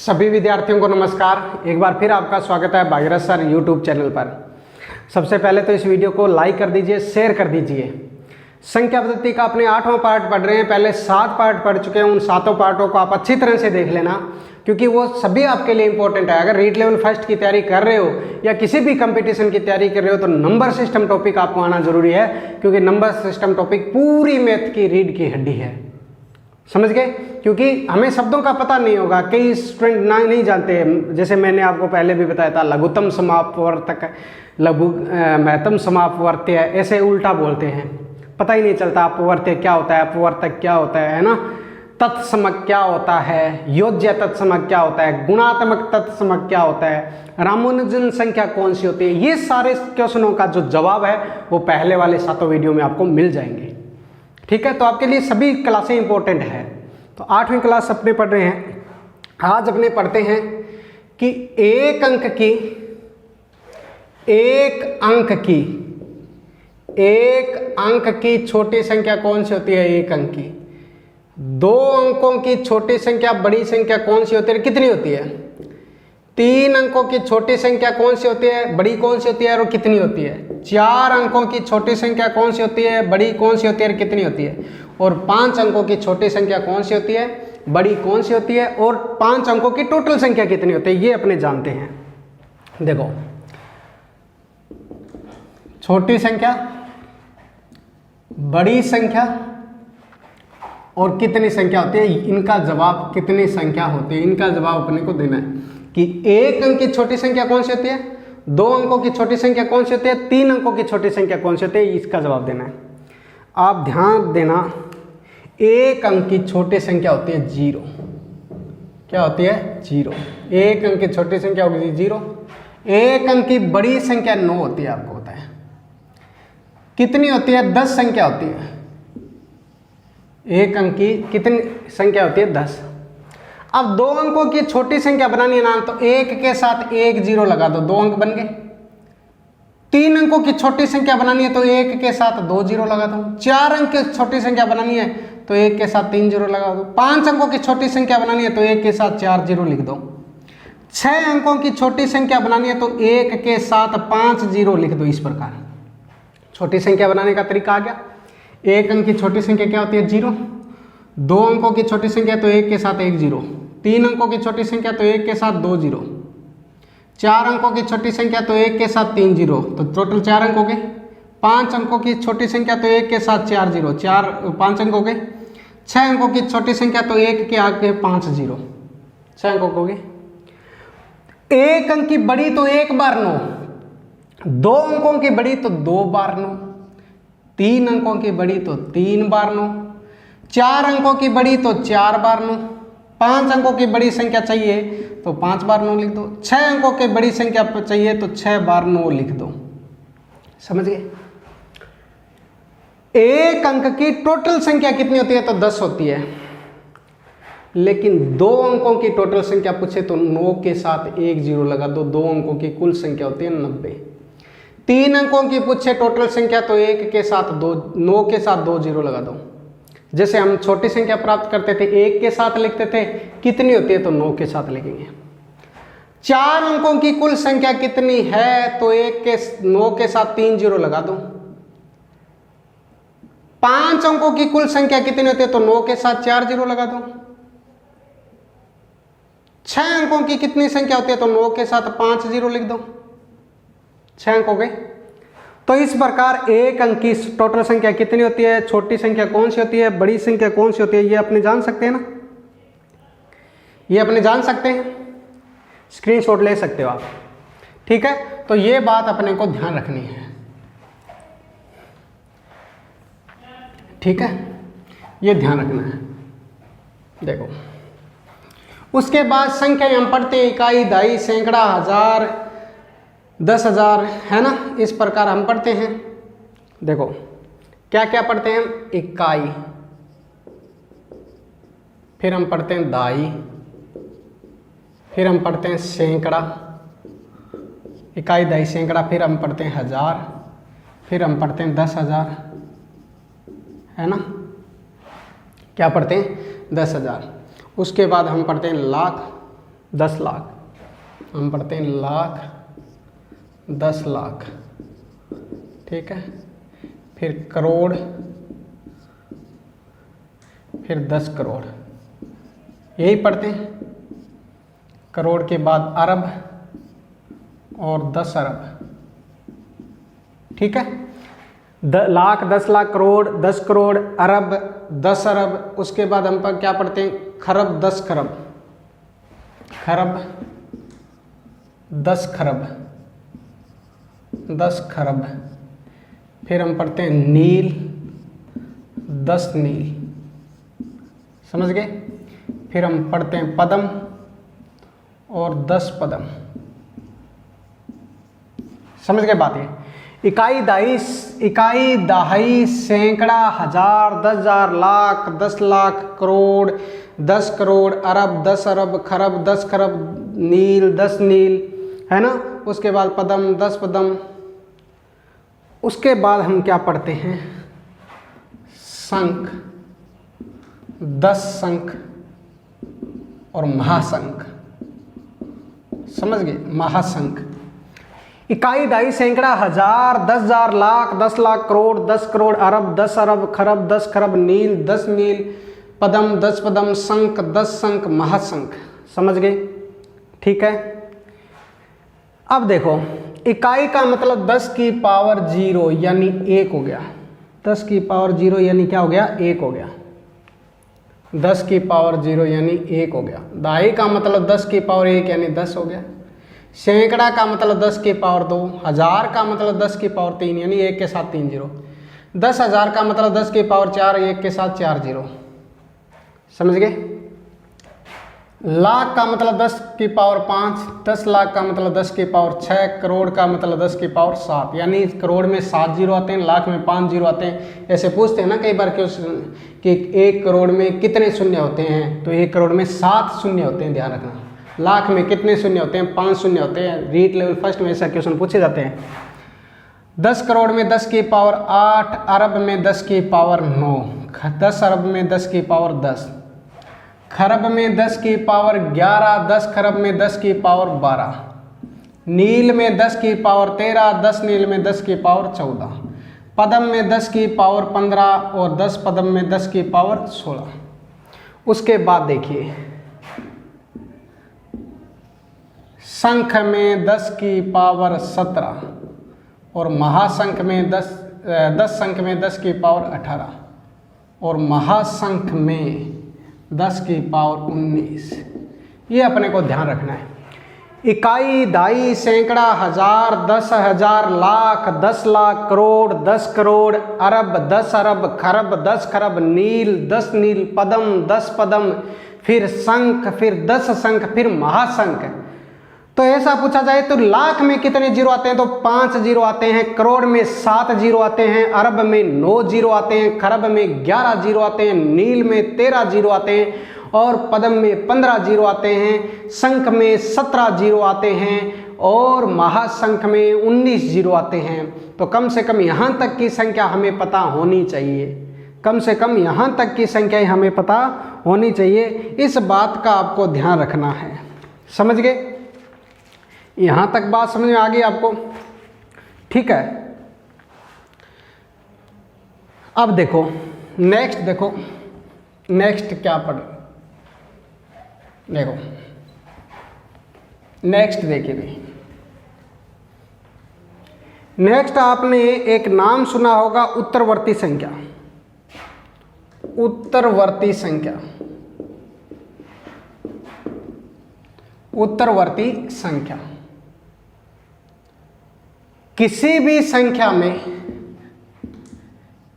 सभी विद्यार्थियों को नमस्कार। एक बार फिर आपका स्वागत है भागीरथ सर यूट्यूब चैनल पर। सबसे पहले तो इस वीडियो को लाइक कर दीजिए, शेयर कर दीजिए। संख्या पद्धति का अपने 8वां पार्ट पढ़ रहे हैं। पहले 7 पार्ट पढ़ चुके हैं। उन 7 पार्टों को आप अच्छी तरह से देख लेना, क्योंकि वो सभी आपके लिए इंपॉर्टेंट है। अगर रीड लेवल फर्स्ट की तैयारी कर रहे हो या किसी भी कंपटीशन की तैयारी कर रहे हो तो नंबर सिस्टम टॉपिक आपको आना जरूरी है, क्योंकि नंबर सिस्टम टॉपिक पूरी मैथ की रीड की हड्डी है। समझ गए? क्योंकि हमें शब्दों का पता नहीं होगा, कई स्टूडेंट नहीं जानते। जैसे मैंने आपको पहले भी बताया था, लघुत्तम समापवर्तक, महत्तम समापवर्त्य, ऐसे उल्टा बोलते हैं, पता ही नहीं चलता अपवर्त्य क्या होता है, अपवर्तक क्या होता है ना, तत्समक क्या होता है, योज्य तत्समक क्या होता है, गुणात्मक तत्समक क्या होता है, रामानुजन संख्या कौन सी होती है। ये सारे क्वेश्चनों का जो जवाब है वो पहले वाले 7 वीडियो में आपको मिल जाएंगे। ठीक है, तो आपके लिए सभी क्लासें इंपॉर्टेंट है। तो 8वीं क्लास अपने पढ़ रहे हैं। आज अपने पढ़ते हैं कि एक अंक की छोटी संख्या कौन सी होती है। एक अंक की 2 अंकों की छोटी संख्या बड़ी संख्या कौन सी होती है, कितनी होती है। 3 अंकों की छोटी संख्या कौन सी होती है, बड़ी कौन सी होती है और कितनी होती है। 4 अंकों की छोटी संख्या कौन सी होती है, बड़ी कौन सी होती है और कितनी होती है। और 5 अंकों की छोटी संख्या कौन सी होती है, बड़ी कौन सी होती है, और 5 अंकों की टोटल संख्या कितनी होती है, ये अपने जानते हैं। देखो, छोटी संख्या, बड़ी संख्या और कितनी संख्या होती है, इनका जवाब कितनी संख्या होती है, इनका जवाब अपने को देना है कि एक अंक की छोटी संख्या कौन सी होती है, 2 अंकों की छोटी संख्या कौन सी होती है, 3 अंकों की छोटी संख्या कौन सी होती है, इसका जवाब देना है। आप ध्यान देना, एक अंक की छोटी संख्या होती है 0। क्या होती है? 0। एक अंक की छोटी संख्या होगी 0। एक अंक की बड़ी संख्या 9 होती है, आपको होता है। कितनी होती है? 10 संख्या होती है। एक अंक की कितनी संख्या होती है? 10। अब 2 अंकों की छोटी संख्या बनानी है ना, तो 1 के साथ 1 0 लगा दो, 2 अंक बन गए। 3 अंकों की छोटी संख्या बनानी है तो 1 के साथ 2 0 लगा दो। 4 अंक की छोटी संख्या बनानी है तो 1 के साथ 3 0 लगा दो। 5 अंकों की छोटी संख्या बनानी है तो 1 के साथ 4 0 लिख दो। 6 अंकों की छोटी संख्या बनानी है तो 1 के साथ 5 0 लिख दो। इस प्रकार छोटी संख्या बनाने का तरीका आ गया। एक अंक की छोटी संख्या क्या होती है? 0। 2 अंकों की छोटी संख्या तो 1 के साथ 1 0। 3 अंकों की छोटी संख्या तो 1 के साथ 2 0। 4 अंकों की छोटी संख्या तो 1 के साथ 3 0, तो टोटल 4 अंक हो गए। 5 अंकों की छोटी संख्या तो 1 के साथ 4 0, 5 अंक हो गए। 6 अंकों की छोटी संख्या तो 1 के आगे 5 0, 6 अंक हो गए। एक अंक की बड़ी तो 1 बार 9, 2 अंकों की बड़ी तो 2 बार 9, 3 अंकों की बड़ी तो 3 बार 9, 4 अंकों की बड़ी तो 4 बार 9, 5 अंकों की बड़ी संख्या चाहिए तो 5 बार 9 लिख दो। 6 अंकों की बड़ी संख्या चाहिए तो 6 बार 9 लिख दो। समझ गए? एक अंक की टोटल संख्या कितनी होती है? तो 10 होती है। लेकिन 2 अंकों की टोटल संख्या पूछे तो 9 के साथ 1 0 लगा दो। 2 अंकों की कुल संख्या होती है 90। 3 अंकों की पूछे टोटल संख्या तो 1 के साथ 9 के साथ 2 0 लगा दो। जैसे हम छोटी संख्या प्राप्त करते थे 1 के साथ लिखते थे, कितनी होती है तो 9 के साथ लिखेंगे। 4 अंकों की कुल संख्या कितनी है तो 9 के साथ 3 0 लगा दो। 5 अंकों की कुल संख्या कितनी होती है तो 9 के साथ 4 0 लगा दो। 6 अंकों की कितनी संख्या होती है तो 9 के साथ 5 0 लिख दो। 6 अंक हो गए। तो इस प्रकार एक अंक की टोटल संख्या कितनी होती है, छोटी संख्या कौन सी होती है, बड़ी संख्या कौन सी होती है, ये अपने जान सकते हैं ना। ये अपने जान सकते हैं, स्क्रीनशॉट ले सकते हो आप। ठीक है, तो ये बात अपने को ध्यान रखनी है। ठीक है, ये ध्यान रखना है। देखो, उसके बाद संख्या हम पढ़ते हैं, इकाई, दहाई, सैकड़ा, हजार, 10,000, है ना। इस प्रकार हम पढ़ते हैं। देखो क्या क्या पढ़ते हैं? इकाई, फिर हम पढ़ते हैं दहाई, फिर हम पढ़ते हैं सैकड़ा, इकाई, दहाई, सैकड़ा, फिर हम पढ़ते हैं हजार, फिर हम पढ़ते हैं 10,000, है ना। क्या पढ़ते हैं? 10,000। उसके बाद हम पढ़ते हैं लाख, 10 लाख, हम पढ़ते हैं लाख, 10 लाख, ठीक है, फिर करोड़, फिर 10 करोड़, यही पढ़ते हैं। करोड़ के बाद अरब और 10 अरब, ठीक है। लाख, 10 लाख, करोड़, 10 करोड़, अरब, 10 अरब, उसके बाद हम पर क्या पढ़ते हैं खरब, 10 खरब, खरब, 10 खरब, 10 खरब, फिर हम पढ़ते हैं नील, 10 नील, समझ गए। फिर हम पढ़ते हैं पदम और 10 पदम, समझ गए बात। ये इकाई, दहाई, सैकड़ा, हजार, 10,000, लाख, 10 लाख, करोड़, 10 करोड़, अरब, 10 अरब, खरब, 10 खरब, नील, 10 नील, है ना। उसके बाद पदम, 10 पदम। उसके बाद हम क्या पढ़ते हैं शंख, 10 शंख और महाशंख, समझ गए, महाशंख। इकाई, दहाई, सैकड़ा, हजार, 10,000, लाख, 10 लाख, करोड़, 10 करोड़, अरब, 10 अरब, खरब, 10 खरब, नील, 10 नील, पदम, 10 पदम, शंख, 10 शंख, महाशंख, समझ गए, ठीक है। अब देखो, इकाई का मतलब 10 की पावर 0 यानी 1 हो गया। 10 की पावर 0 यानी क्या हो गया, 1 हो गया। 10 की पावर 0 यानी 1 हो गया। दहाई का मतलब 10 की पावर 1 यानी 10 हो गया। सैकड़ा का मतलब 10 की पावर 2, हजार का मतलब 10 की पावर 3 यानी 1 के साथ 3 जीरो, 10,000 का मतलब 10 की पावर 4, 1 के साथ 4 जीरो, समझ गए। लाख का मतलब 10 की पावर 5, 10 लाख का मतलब 10 की पावर 6, करोड़ का मतलब 10 की पावर 7, यानी करोड़ में 7 जीरो आते हैं, लाख में 5 जीरो आते हैं। ऐसे पूछते हैं ना कई बार कि 1 करोड़ में कितने शून्य होते हैं, तो 1 करोड़ में 7 शून्य होते हैं, ध्यान रखना। लाख में कितने शून्य होते हैं, 5 शून्य होते हैं। रीट लेवल फर्स्ट में ऐसा क्वेश्चन पूछे जाते हैं। 10 करोड़ में 10 की पावर 8, अरब में 10 की पावर 9, 10 अरब में 10 की पावर 10, खरब में 10 की पावर 11, 10 खरब में 10 की पावर 12, नील में 10 की पावर 13, 10 नील में 10 की पावर 14, पदम में 10 की पावर 15 और 10 पदम में 10 की पावर 16। उसके बाद देखिए, शंख में 10 की पावर 17 और महाशंख में 10 शंख में 10 की पावर 18 और महाशंख में 10 की पावर 19। ये अपने को ध्यान रखना है। इकाई, दहाई, सैकड़ा, हजार, 10,000, लाख, 10 लाख, करोड़, 10 करोड़, अरब, 10 अरब, खरब, 10 खरब, नील, 10 नील, पदम, 10 पदम, फिर शंख, फिर 10 शंख, फिर महाशंख। तो ऐसा पूछा जाए तो लाख में कितने जीरो आते हैं, तो 5 जीरो आते हैं, करोड़ में 7 जीरो आते हैं, अरब में 9 जीरो आते हैं, खरब में 11 जीरो आते हैं, नील में 13 जीरो आते हैं और पदम में 15 जीरो आते हैं, शंख में 17 जीरो आते हैं और महाशंख में 19 जीरो आते हैं। तो कम से कम यहाँ तक की संख्या हमें पता होनी चाहिए, कम से कम यहाँ तक की संख्या हमें पता होनी चाहिए। इस बात का आपको ध्यान रखना है, समझ गए। यहाँ तक बात समझ में आ गई आपको, ठीक है। अब देखो नेक्स्ट, देखो नेक्स्ट क्या पढ़, देखो नेक्स्ट देखिए भाई, नेक्स्ट आपने एक नाम सुना होगा उत्तरवर्ती संख्या। उत्तरवर्ती संख्या, उत्तरवर्ती संख्या किसी भी संख्या में,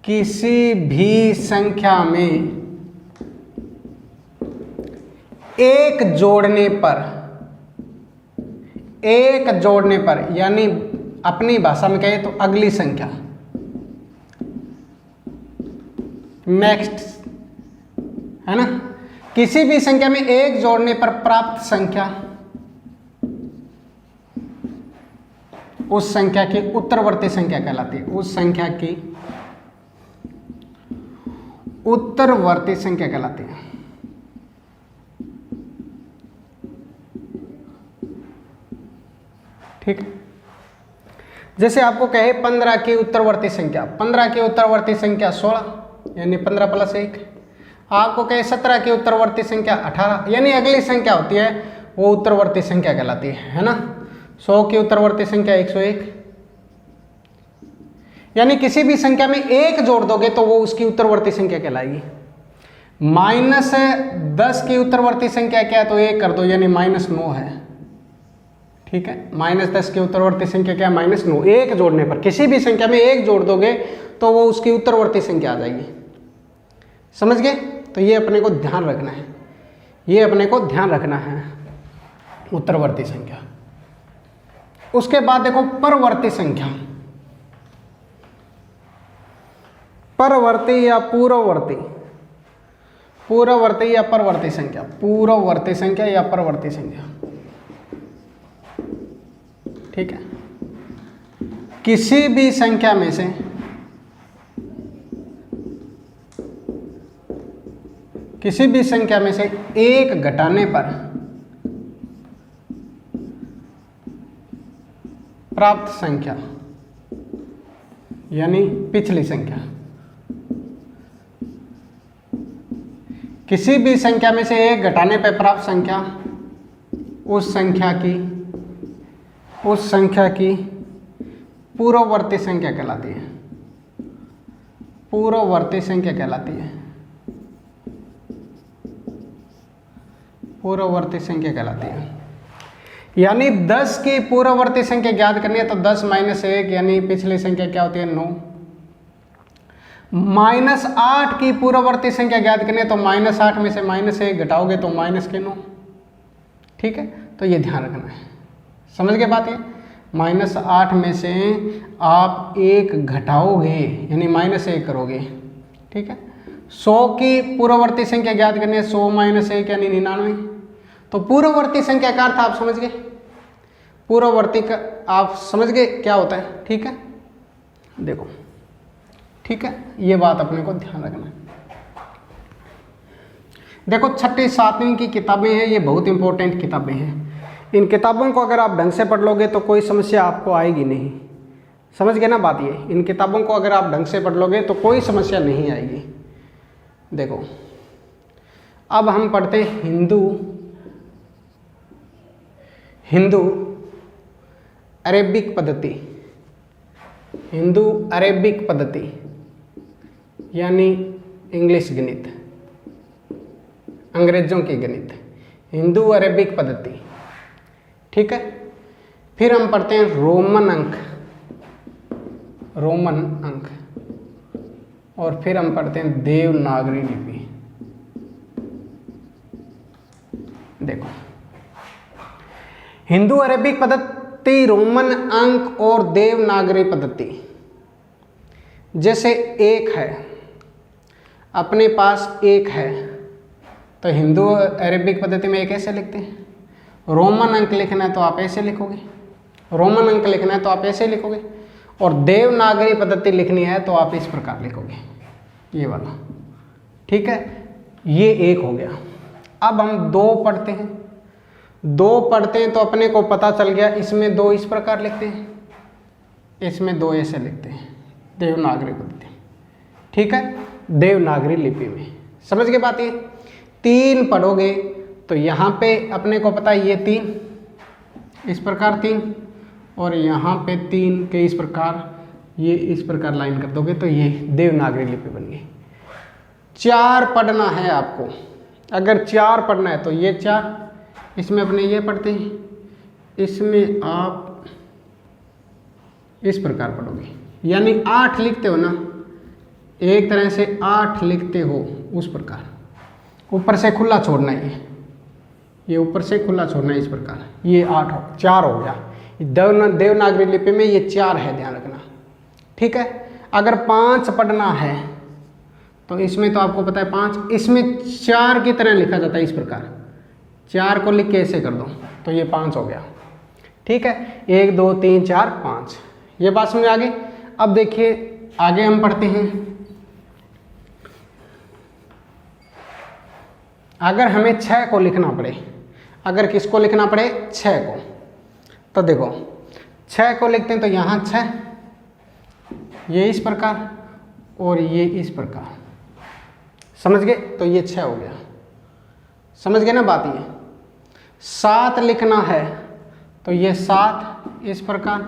किसी भी संख्या में एक जोड़ने पर, एक जोड़ने पर यानी अपनी भाषा में कहें तो अगली संख्या, नेक्स्ट, है ना। किसी भी संख्या में एक जोड़ने पर प्राप्त संख्या उस संख्या की उत्तरवर्ती संख्या कहलाती है। उस संख्या की उत्तरवर्ती संख्या कहलाती है। ठीक है। जैसे आपको कहे 15 की उत्तरवर्ती संख्या, 15 की उत्तरवर्ती संख्या 16 यानी 15 + 1। आपको कहे 17 की उत्तरवर्ती संख्या 18 यानी अगली संख्या होती है वो उत्तरवर्ती संख्या कहलाती है ना। 100 की उत्तरवर्ती संख्या 101 यानी किसी भी संख्या में एक जोड़ दोगे तो वो उसकी उत्तरवर्ती संख्या कहलाएगी। -10 की उत्तरवर्ती संख्या क्या है तो 1 कर दो यानी -9 है। ठीक है, -10 की उत्तरवर्ती संख्या क्या है -9। एक जोड़ने पर किसी भी संख्या में एक जोड़ दोगे तो वो उसकी उत्तरवर्ती संख्या आ जाएगी। समझ गए? तो ये अपने को ध्यान रखना है, ये अपने को ध्यान रखना है उत्तरवर्ती संख्या। उसके बाद देखो परवर्ती संख्या, परवर्ती या पूर्ववर्ती, पूर्ववर्ती या परवर्ती संख्या, पूर्ववर्ती संख्या या परवर्ती संख्या। ठीक है, किसी भी संख्या में से एक घटाने पर प्राप्त संख्या यानी पिछली संख्या, किसी भी संख्या में से एक घटाने पर प्राप्त संख्या उस संख्या की पूर्ववर्ती संख्या कहलाती है, पूर्ववर्ती संख्या कहलाती है, पूर्ववर्ती संख्या कहलाती है। यानी 10 की पूर्ववर्ती संख्या ज्ञात करनी है तो 10 - 1 यानी पिछली संख्या क्या होती है 9। -8 की पूर्ववर्ती संख्या ज्ञात करनी है तो -8 में से -1 घटाओगे तो -9। ठीक है, तो ये ध्यान रखना है। समझ गए बात? ये -8 में से आप 1 घटाओगे यानी -1 करोगे। ठीक है, 100 की पूर्ववर्ती संख्या ज्ञात करनी है, 100 - 1 यानी 99। तो पूर्ववर्ती संख्या का अर्थ आप समझ गए, पूर्ववर्ती का आप समझ गए क्या होता है। ठीक है, देखो ठीक है, ये बात अपने को ध्यान रखना है। देखो 6ठी 7वीं की किताबें हैं, ये बहुत इंपॉर्टेंट किताबें हैं। इन किताबों को अगर आप ढंग से पढ़ लोगे तो कोई समस्या आपको आएगी नहीं। समझ गए ना बात? ये इन किताबों को अगर आप ढंग से पढ़ लोगे तो कोई समस्या नहीं आएगी। देखो अब हम पढ़ते हैं हिंदू अरेबिक पद्धति, हिंदू अरेबिक पद्धति यानी इंग्लिश गणित, अंग्रेजों की गणित, हिंदू अरेबिक पद्धति। ठीक है, फिर हम पढ़ते हैं रोमन अंक, और फिर हम पढ़ते हैं देवनागरी लिपि। देखो हिंदू अरेबिक पद्धति, रोमन अंक और देवनागरी पद्धति। जैसे एक है, अपने पास एक है तो हिंदू अरेबिक पद्धति में एक ऐसे लिखते हैं। रोमन अंक लिखना है तो आप ऐसे लिखोगे, रोमन अंक लिखना है तो आप ऐसे लिखोगे, और देवनागरी पद्धति लिखनी है तो आप इस प्रकार लिखोगे, ये वाला। ठीक है, ये एक हो गया। अब हम 2 पढ़ते हैं, 2 पढ़ते हैं तो अपने को पता चल गया इसमें 2 इस प्रकार लिखते हैं, इसमें 2 ऐसे लिखते हैं, देवनागरी पद्धति। ठीक है, देवनागरी लिपि में। समझ गए बात? ये 3 पढ़ोगे तो यहाँ पे अपने को पता है ये 3 इस प्रकार 3, और यहाँ पे 3 के इस प्रकार, ये इस प्रकार लाइन कर दोगे तो ये देवनागरी लिपि बन गई। 4 पढ़ना है आपको, अगर 4 पढ़ना है तो ये 4, इसमें अपने ये पढ़ते हैं, इसमें आप इस प्रकार पढ़ोगे, यानी 8 लिखते हो ना, एक तरह से 8 लिखते हो उस प्रकार। ऊपर से खुला छोड़ना है, ये ऊपर से खुला छोड़ना है इस प्रकार, ये 4 हो गया। देवनागरी लिपि में ये 4 है, ध्यान रखना। ठीक है, अगर 5 पढ़ना है तो इसमें तो आपको पता है 5, इसमें 4 की तरह लिखा जाता है इस प्रकार, 4 को लिख के ऐसे कर दो तो ये 5 हो गया। ठीक है, 1 2 3 4 5, ये बात समझ आ गई। अब देखिए आगे हम पढ़ते हैं, अगर हमें 6 को लिखना पड़े, अगर किसको लिखना पड़े 6 को, तो देखो 6 को लिखते हैं तो यहाँ 6, ये इस प्रकार और ये इस प्रकार, समझ गए? तो ये 6 हो गया, समझ गए ना बात? ये 7 लिखना है तो ये 7 इस प्रकार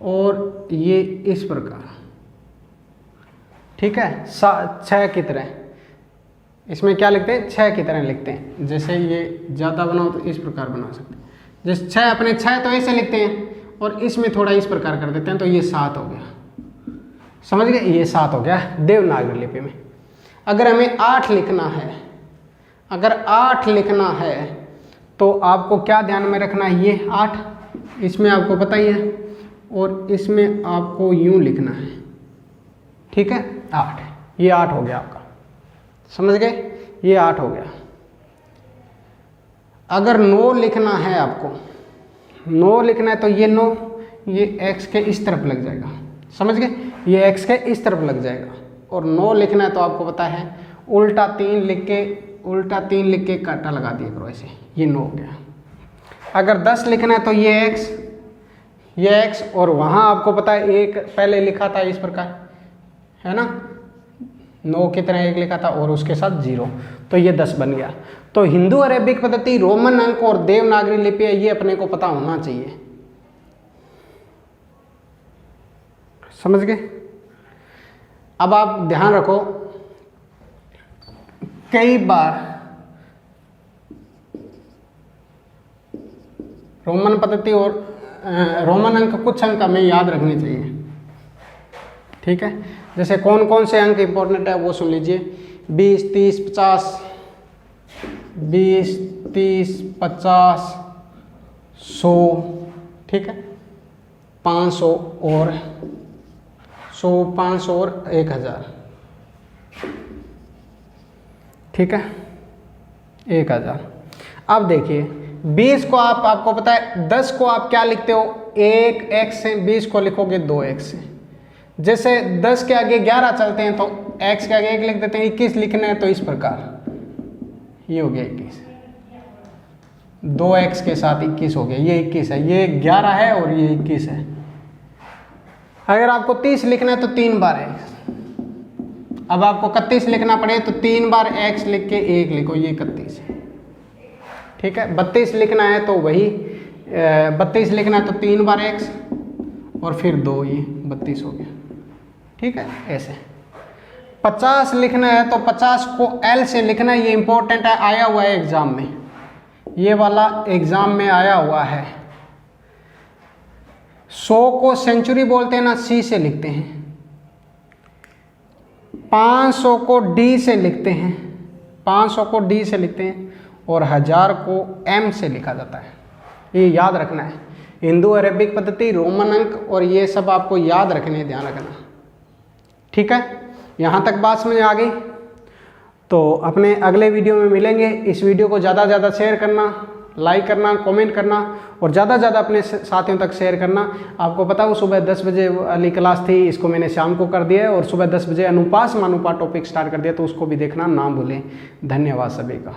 और ये इस प्रकार, ठीक है? 6 की तरह, इसमें क्या लिखते हैं? 6 की तरह लिखते हैं। जैसे ये ज़्यादा बनाओ तो इस प्रकार बना सकते हैं। जैसे 6 अपने 6 तो ऐसे लिखते हैं और इसमें थोड़ा इस प्रकार कर देते हैं तो ये 7 हो गया, समझ गए? ये 7 हो गया देवनागरी लिपि में। अगर हमें 8 लिखना है, अगर 8 लिखना है तो आपको क्या ध्यान में रखना है? ये 8 इसमें आपको पता ही है और इसमें आपको यूं लिखना है, ठीक है? 8, ये 8 हो गया आपका, समझ गए? ये 8 हो गया। अगर 9 लिखना है आपको, 9 लिखना है तो ये 9 ये x के इस तरफ लग जाएगा, समझ गए? ये x के इस तरफ लग जाएगा। और 9 लिखना है तो आपको पता है उल्टा 3 लिख के कांटा लगा दिया करो ऐसे, ये 9 हो गया। अगर 10 लिखना है तो ये x और वहाँ आपको पता है एक पहले लिखा था इस प्रकार, है ना? 9 की तरह 1 लिखा था और उसके साथ 0, तो ये 10 बन गया। तो हिंदू अरेबिक पद्धति, रोमन अंक और देवनागरी लिपि है, ये अपने को पता होना चाहिए, समझ गए? अब आप ध्यान रखो, कई बार रोमन पद्धति और रोमन अंक कुछ अंक हमें याद रखने चाहिए, ठीक है? जैसे कौन कौन से अंक इंपॉर्टेंट है वो सुन लीजिए। 20, 30, 50, 20, 30, 50, 100, ठीक है? 500 और 100, 500 और 1000, ठीक है? 1000। अब देखिए 20 को आपको पता है, 10 को आप क्या लिखते हो? 1x से, 20 को लिखोगे 2x से। जैसे 10 के आगे 11 चलते हैं तो x के आगे 1 लिख देते हैं। 21 लिखना है तो इस प्रकार, ये हो गया 21, 2x के साथ 21 हो गया, ये 21 है, ये 11 है और ये 21 है। अगर आपको 30 लिखना है तो 3 बार x, अब आपको 31 लिखना पड़े तो 3 बार x लिख के 1 लिखो, ये 31 है, ठीक है? 32 लिखना है तो वही 32 लिखना है तो 3 बार x और फिर 2, ये 32 हो गया, ठीक है? ऐसे 50 लिखना है तो 50 को L से लिखना है, ये इंपॉर्टेंट है, आया हुआ है एग्जाम में, ये वाला एग्जाम में आया हुआ है। 100 को सेंचुरी बोलते हैं ना, C से लिखते हैं। 500 को D से लिखते हैं, 500 को D से लिखते हैं और 1000 को M से लिखा जाता है, ये याद रखना है। हिंदू अरेबिक पद्धति, रोमन अंक और ये सब आपको याद रखने, ध्यान रखना, ठीक है? यहाँ तक बात समझ आ गई? तो अपने अगले वीडियो में मिलेंगे। इस वीडियो को ज़्यादा से ज़्यादा शेयर करना, लाइक करना, कमेंट करना और ज़्यादा से ज़्यादा अपने साथियों तक शेयर करना। आपको पता हो सुबह 10 बजे वाली क्लास थी, इसको मैंने शाम को कर दिया है और सुबह 10 बजे अनुपात टॉपिक स्टार्ट कर दिया, तो उसको भी देखना ना भूलें। धन्यवाद सभी का।